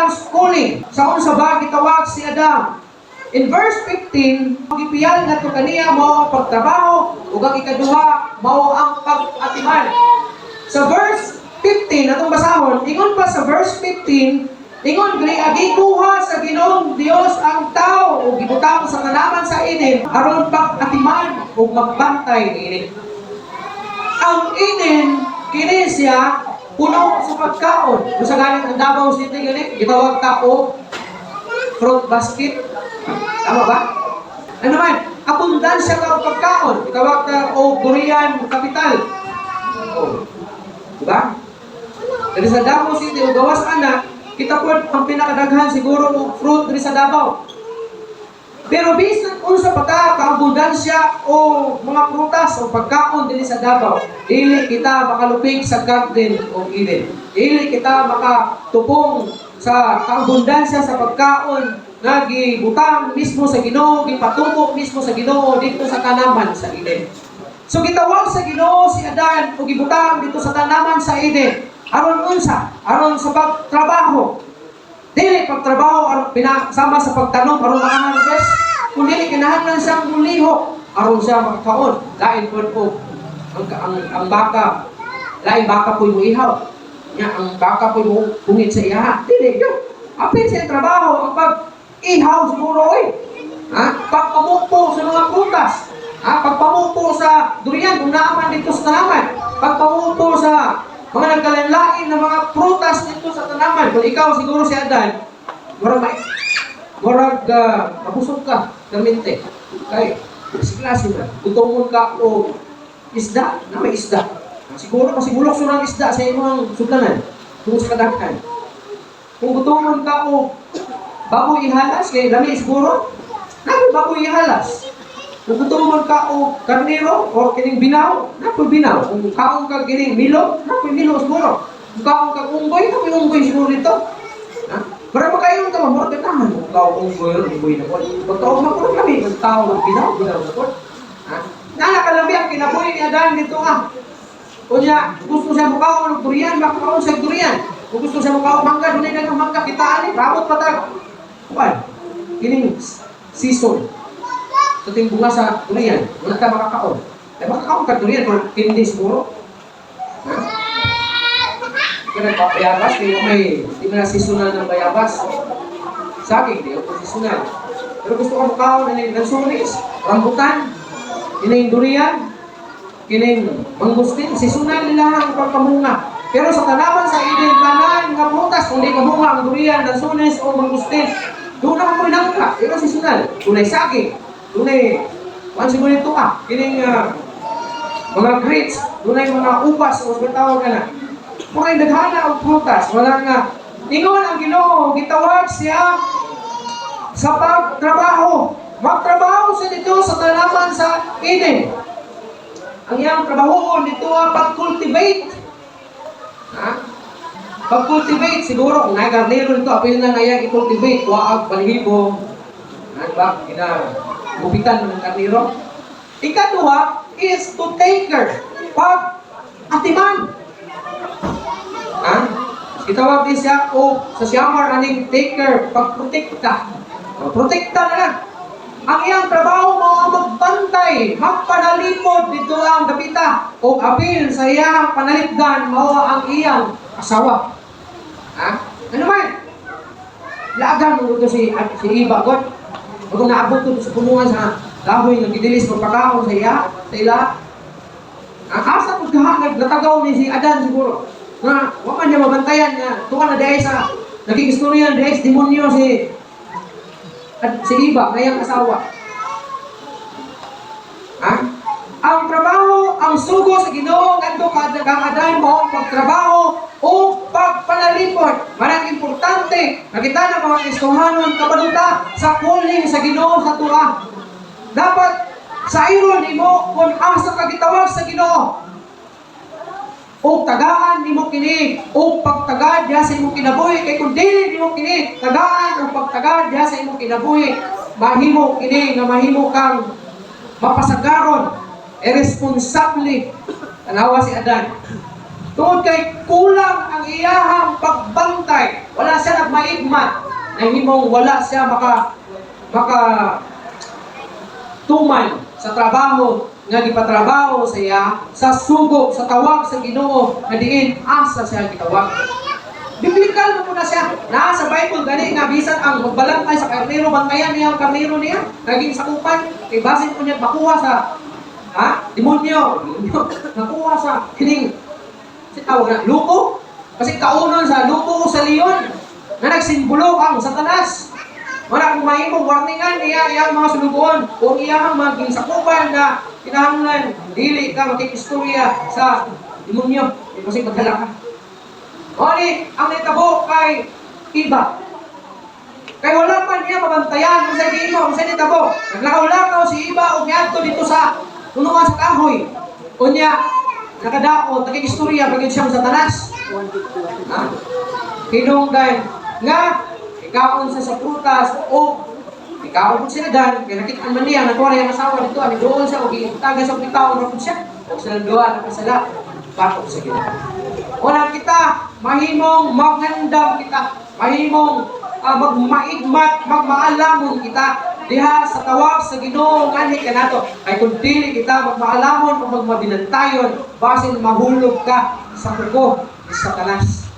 Adam's calling. Sa unsa ba gitawag si Adam? In verse 15, pagipiyal nga to kaniya mao ang pagtrabaho ug ang ikaduha mao ang pag-atiman. Sa verse 15 atong basahon, ingon pa sa verse 15, ingon diri gikuha sa Ginoong Dios ang tao ug gibutang sa tanaman sa Eden aron pag-atiman ug magbantay niini. Ang Eden kini siya puno sa pagkaon. Kung sa galing ang Davao City gani gitawag ta og fruit basket. Tama ba? Ano man, abundansya ka og pagkaon. Gitawag ta og durian capital. Diba? Dali sa Davao City o gawas ana, kita po ang pinakadaghan siguro og fruit diri sa Davao. Pero bisan unsa pa ta kaabundansya o mga prutas o pagkaon dinhi sa Davao, dili kita makalupig sa garden of Eden. Dili kita makatupong sa kaabundansya sa pagkaon nga gibutang mismo sa Ginoo, gipatubo mismo sa Ginoo dito sa tanaman sa Eden. So gitawag sa Ginoo si Adan o gibutang dito sa tanaman sa Eden. Aron unsa? Aron sa pagtrabaho. Dili pagtrabaho aron pinasama sa pagtanom aron maka-harvest, kundi kinahanglan siyang muliho aron siya makakaon. Lain po ang baka, lain baka po'y muihaw. Nya ang baka po'y bungit sa iyaha. Dili yun. Apil sa trabaho ang pag-ihaw siguro pagpamupo sa mga prutas. Pagpamupo sa durian kung naaman dito sa tanaman. Pagpamupo sa mga nagkalanlain na mga prutas dito sa tanaman. Kung ikaw siguro si Adan, mabusog ka, gaminte. Kaya, klase ba? Gutomon ka o isda, na may isda. Siguro masibulok surang isda sa imong sudlanan. Kung sa kadaghan. Kung gutomon ka o baboy ihalas, kaya lami siguro, napoy baboy ihalas. Kung gutomon ka o karnero o kining binaw, napoy binaw. Kung kaong ka kining milo, napoy milo siguro. Kung kaong ka unggoy, napoy unggoy siguro dito. Pero makayon ka, mamura ka naman. Kung kaong unggoy na po. Pagkaong makulong kami, kung tao ng binaw na po. Nanakalami ang kinabuhi ni Adan dito Kung niya, gusto siya mukhaw ng durian, makakaon sa durian. Kung gusto siya mukhaw mangga, dunay na ng mangga, kitaan rabot patag. Kining season. Sa ting bunga sa durian, wala ka makakaon. Makakaon ka durian, pero hindi siguro. Kaya nagpapayabas, kaya may di na seasonal ng bayabas. Saging, di ako seasonal. Pero gusto ko mukhaw ng sunis, rambutan, kining durian, kining mangustin, seasonal nila ang pagpamunga. Pero sa tanaman sa Eden, tanan nga prutas, kung di kamunga ang durian, lansunes o mangustin, doon ako mo inangka. Pero seasonal, tunay saging, tunay, siguro ito kining mga grits, tunay mga ubas, o tawag ka na. Mga naghana ang prutas, wala nga. Ingon ang Ginoo, gitawag siya sa pagtrabaho. Magtrabaho siya dito sa tanaman sa Eden. Ang iyang trabaho dito pag-cultivate. Pag-cultivate, siguro kung nag-garnero dito, apil na nga i-cultivate, waag, balihibo. Diba? Kinabupitan ng garnero. Ikaduha is to take care. Pag-atiman. Itawag din siya sa siyamar aning take care, pag-protekta. Protekta na lang. Ang iyang trabaho mo magbantay, magpanalipod dito ang dapita o apil sa iyang panalipdan mo ang iyang asawa. Ano man? Laagan mo ito si Iba God. Kung naabot ito sa punungan sa kahoy ng gidilis magpakaon sa ila. Ang asa kung natagaw ni si Adan siguro. Na waman niya mabantayan nga tuwa na dahil sa naging istorya dahil sa demonyo si Iba, ngayang asawa. Ang trabaho, ang sugo sa Ginoo ngadto kang Adan mo ang pagtrabaho o pagpanalipod. Marang importante, nakita na mga Kristohanon kabaluta sa calling sa Ginoo sa tuwa. Dapat sa iron imo kung asa ka gitawag sa Ginoo. O tagaan nimo kini o pagtagad diha sa imong kinabuhi kay kun dili nimo kini tagaan o pagtagad diha sa imong kinabuhi mahimo kini nga mahimo kang mapasagaron irresponsable tanawa si Adan Tungod kay kulang ang iyahang pagbantay. Wala siya nagmaigmat. Na himong wala siya maka tuman sa trabaho nga gipatrabaho sa iya, sa sugo, sa tawag sa Ginoo nga diin asa siya gitawag. Biblikal mo na siya. Sa Bible gani nga bisan ang magbalantay sa karnero, bantayan niya ang karnero niya, naging sakupan, kay basin ko niya makuha sa demonyo. Nakuha sa kining si tawag na lupo. Kasi kaunon sa lupo sa leon na nagsimbolo ang Satanas. Wala kung mahimong warningan niya iyang mga sulubuan kung iyang maging sakupan na kinahanglan dili ka makikistorya sa demonyo. Kasi magdala ka. Oni, ang nitabo kay iba. Kay wala man niya mabantayan kung sa ginoo, kung sa nitabo. Naglakaw-lakaw si iba o niadto dito sa tulungan sa kahoy. Unya, nakadaot, nakikistorya pagin siyang Satanas. Hinungdan nga, ikaon sa prutas o ikaon po sila dan, kaya nakita man niya, natuwa na yung asawa dito, ano doon siya, o tagay sa pitaon na po siya. O silang doon, nakasala, batok sa gina. Una kita, mahimong magandam kita, mahimong magmaigmat, magmaalamon kita, diha sa tawag sa Ginoo ngani kanato ay kung dili kita magmaalamon o magmabinantayon basin mahulog ka sa kuko ni Satanas.